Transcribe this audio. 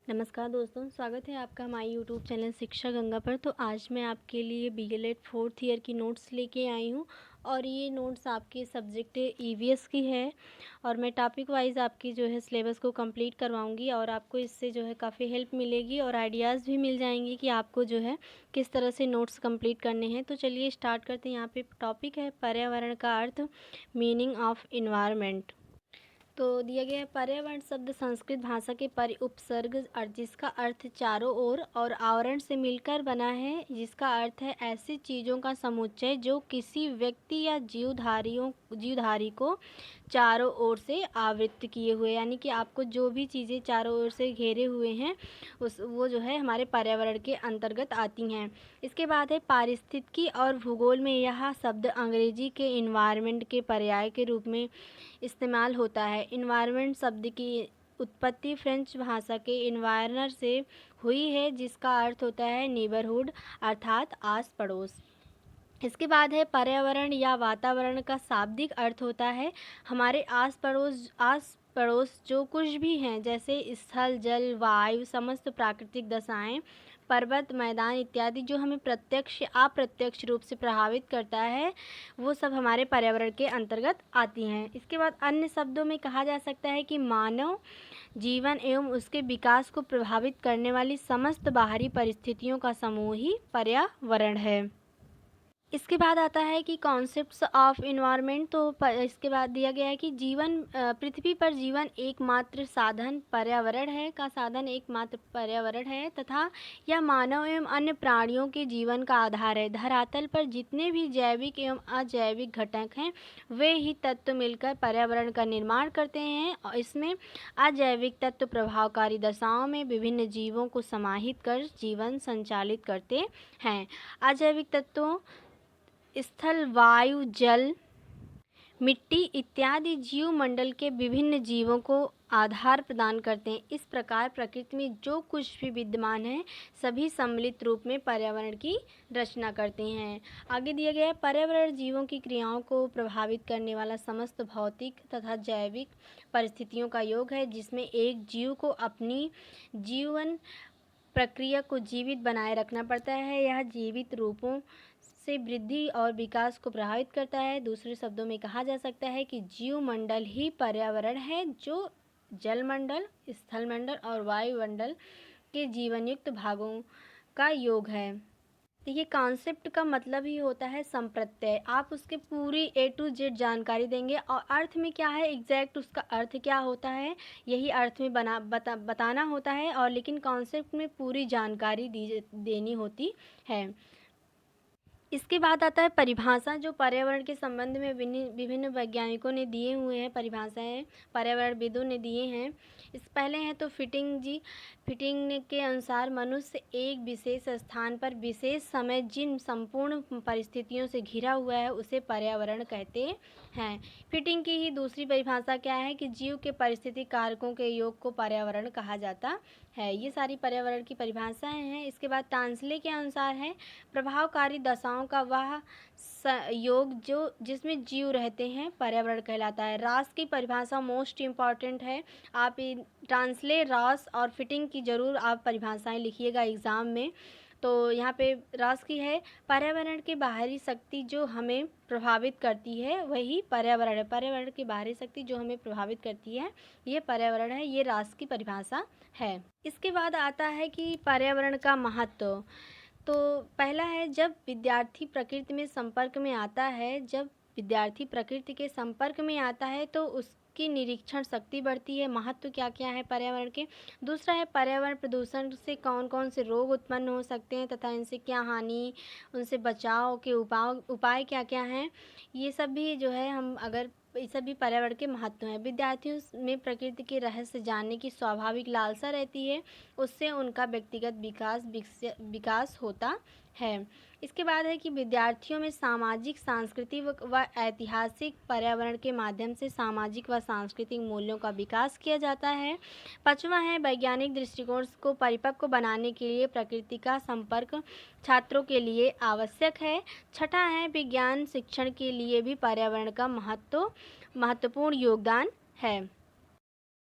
नमस्कार दोस्तों, स्वागत है आपका हमारे यूट्यूब चैनल शिक्षा गंगा पर। तो आज मैं आपके लिए बीएलएड 4th ईयर की नोट्स लेके आई हूँ और ये नोट्स आपके सब्जेक्ट ईवीएस की है और मैं टॉपिक वाइज आपकी जो है सिलेबस को कंप्लीट करवाऊँगी और आपको इससे जो है काफ़ी हेल्प मिलेगी और आइडियाज़ भी मिल जाएंगी कि आपको जो है किस तरह से नोट्स कंप्लीट करने हैं। तो चलिए स्टार्ट करते हैं। यहाँ पे टॉपिक है पर्यावरण का अर्थ, मीनिंग ऑफ इन्वायरमेंट। तो दिया गया है पर्यावरण शब्द संस्कृत भाषा के परि उपसर्ग जिसका अर्थ चारों ओर और आवरण से मिलकर बना है, जिसका अर्थ है ऐसी चीज़ों का समुच्चय जो किसी व्यक्ति या जीवधारी को चारों ओर से आवृत किए हुए, यानी कि आपको जो भी चीज़ें चारों ओर से घेरे हुए हैं वो जो है हमारे पर्यावरण के अंतर्गत आती हैं। इसके बाद है पारिस्थितिकी और भूगोल में यह शब्द अंग्रेजी के इन्वायरमेंट के पर्याय के रूप में इस्तेमाल होता है। इन्वायरमेंट शब्द की उत्पत्ति फ्रेंच भाषा के इन्वायरनर से हुई है, जिसका अर्थ होता है नेबरहुड अर्थात आस पड़ोस। इसके बाद है पर्यावरण या वातावरण का शाब्दिक अर्थ होता है हमारे आस पड़ोस जो कुछ भी हैं, जैसे स्थल, जल, वायु, समस्त प्राकृतिक दशाएं, पर्वत, मैदान इत्यादि जो हमें प्रत्यक्ष या अप्रत्यक्ष रूप से प्रभावित करता है, वो सब हमारे पर्यावरण के अंतर्गत आती हैं। इसके बाद अन्य शब्दों में कहा जा सकता है कि मानव जीवन एवं उसके विकास को प्रभावित करने वाली समस्त बाहरी परिस्थितियों का समूह ही पर्यावरण है। इसके बाद आता है कि कॉन्सेप्ट्स ऑफ इन्वायरमेंट। तो इसके बाद दिया गया है कि पृथ्वी पर जीवन एकमात्र साधन पर्यावरण है तथा यह मानव एवं अन्य प्राणियों के जीवन का आधार है। धरातल पर जितने भी जैविक एवं अजैविक घटक हैं, वे ही तत्व मिलकर पर्यावरण का निर्माण करते हैं और इसमें अजैविक तत्व प्रभावकारी दशाओं में विभिन्न जीवों को समाहित कर जीवन संचालित करते हैं। अजैविक तत्वों स्थल, वायु, जल, मिट्टी इत्यादि जीव मंडल के विभिन्न जीवों को आधार प्रदान करते हैं। इस प्रकार प्रकृति में जो कुछ भी विद्यमान है, सभी सम्मिलित रूप में पर्यावरण की रचना करते हैं। आगे दिया गया है पर्यावरण जीवों की क्रियाओं को प्रभावित करने वाला समस्त भौतिक तथा जैविक परिस्थितियों का योग है, जिसमें एक जीव को अपनी जीवन प्रक्रिया को जीवित बनाए रखना पड़ता है। यह जीवित रूपों से वृद्धि और विकास को प्रभावित करता है। दूसरे शब्दों में कहा जा सकता है कि जीव मंडल ही पर्यावरण है, जो जल मंडल, स्थल मंडल और वायुमंडल के जीवनयुक्त भागों का योग है। तो ये कॉन्सेप्ट का मतलब ही होता है संप्रत्यय। आप उसके पूरी A to Z जानकारी देंगे और अर्थ में क्या है, एग्जैक्ट उसका अर्थ क्या होता है, यही अर्थ में बताना होता है और लेकिन कॉन्सेप्ट में पूरी जानकारी देनी होती है। इसके बाद आता है परिभाषा, जो पर्यावरण के संबंध में विभिन्न वैज्ञानिकों ने दिए हुए हैं परिभाषाएं, पर्यावरणविदों ने दिए हैं। इस पहले हैं तो फिटिंग के अनुसार मनुष्य एक विशेष स्थान पर विशेष समय जिन संपूर्ण परिस्थितियों से घिरा हुआ है, उसे पर्यावरण कहते हैं। फिटिंग की ही दूसरी परिभाषा क्या है कि जीव के परिस्थिति कारकों के योग को पर्यावरण कहा जाता है। ये सारी पर्यावरण की परिभाषाएं हैं। इसके बाद टांसले के अनुसार है प्रभावकारी दशाओं का वह योग जो जिसमें जीव रहते हैं पर्यावरण कहलाता है। रास की परिभाषा मोस्ट इम्पॉर्टेंट है। आप ट्रांसले, रास और फिटिंग की ज़रूर आप परिभाषाएं लिखिएगा एग्ज़ाम में। तो यहाँ पे रास की है पर्यावरण की बाहरी शक्ति जो हमें प्रभावित करती है, वही पर्यावरण है। पर्यावरण की बाहरी शक्ति जो हमें प्रभावित करती है, ये पर्यावरण है। ये रास की परिभाषा है। इसके बाद आता है कि पर्यावरण का महत्व। तो पहला है जब विद्यार्थी प्रकृति में संपर्क में आता है, जब विद्यार्थी प्रकृति के संपर्क में आता है तो उसकी निरीक्षण शक्ति बढ़ती है। महत्व क्या क्या है पर्यावरण के। दूसरा है पर्यावरण प्रदूषण से कौन कौन से रोग उत्पन्न हो सकते हैं तथा इनसे क्या हानि, उनसे बचाव के उपाय क्या क्या हैं, ये सब भी जो है हम अगर ये सभी पर्यावरण के महत्व हैं। विद्यार्थियों में प्रकृति के रहस्य जानने की स्वाभाविक लालसा रहती है, उससे उनका व्यक्तिगत विकास होता है। इसके बाद है कि विद्यार्थियों में सामाजिक, सांस्कृतिक व ऐतिहासिक पर्यावरण के माध्यम से सामाजिक व सांस्कृतिक मूल्यों का विकास किया जाता है। पांचवा है वैज्ञानिक दृष्टिकोण को परिपक्व बनाने के लिए प्रकृति का संपर्क छात्रों के लिए आवश्यक है। छठा है विज्ञान शिक्षण के लिए भी पर्यावरण का महत्वपूर्ण योगदान है।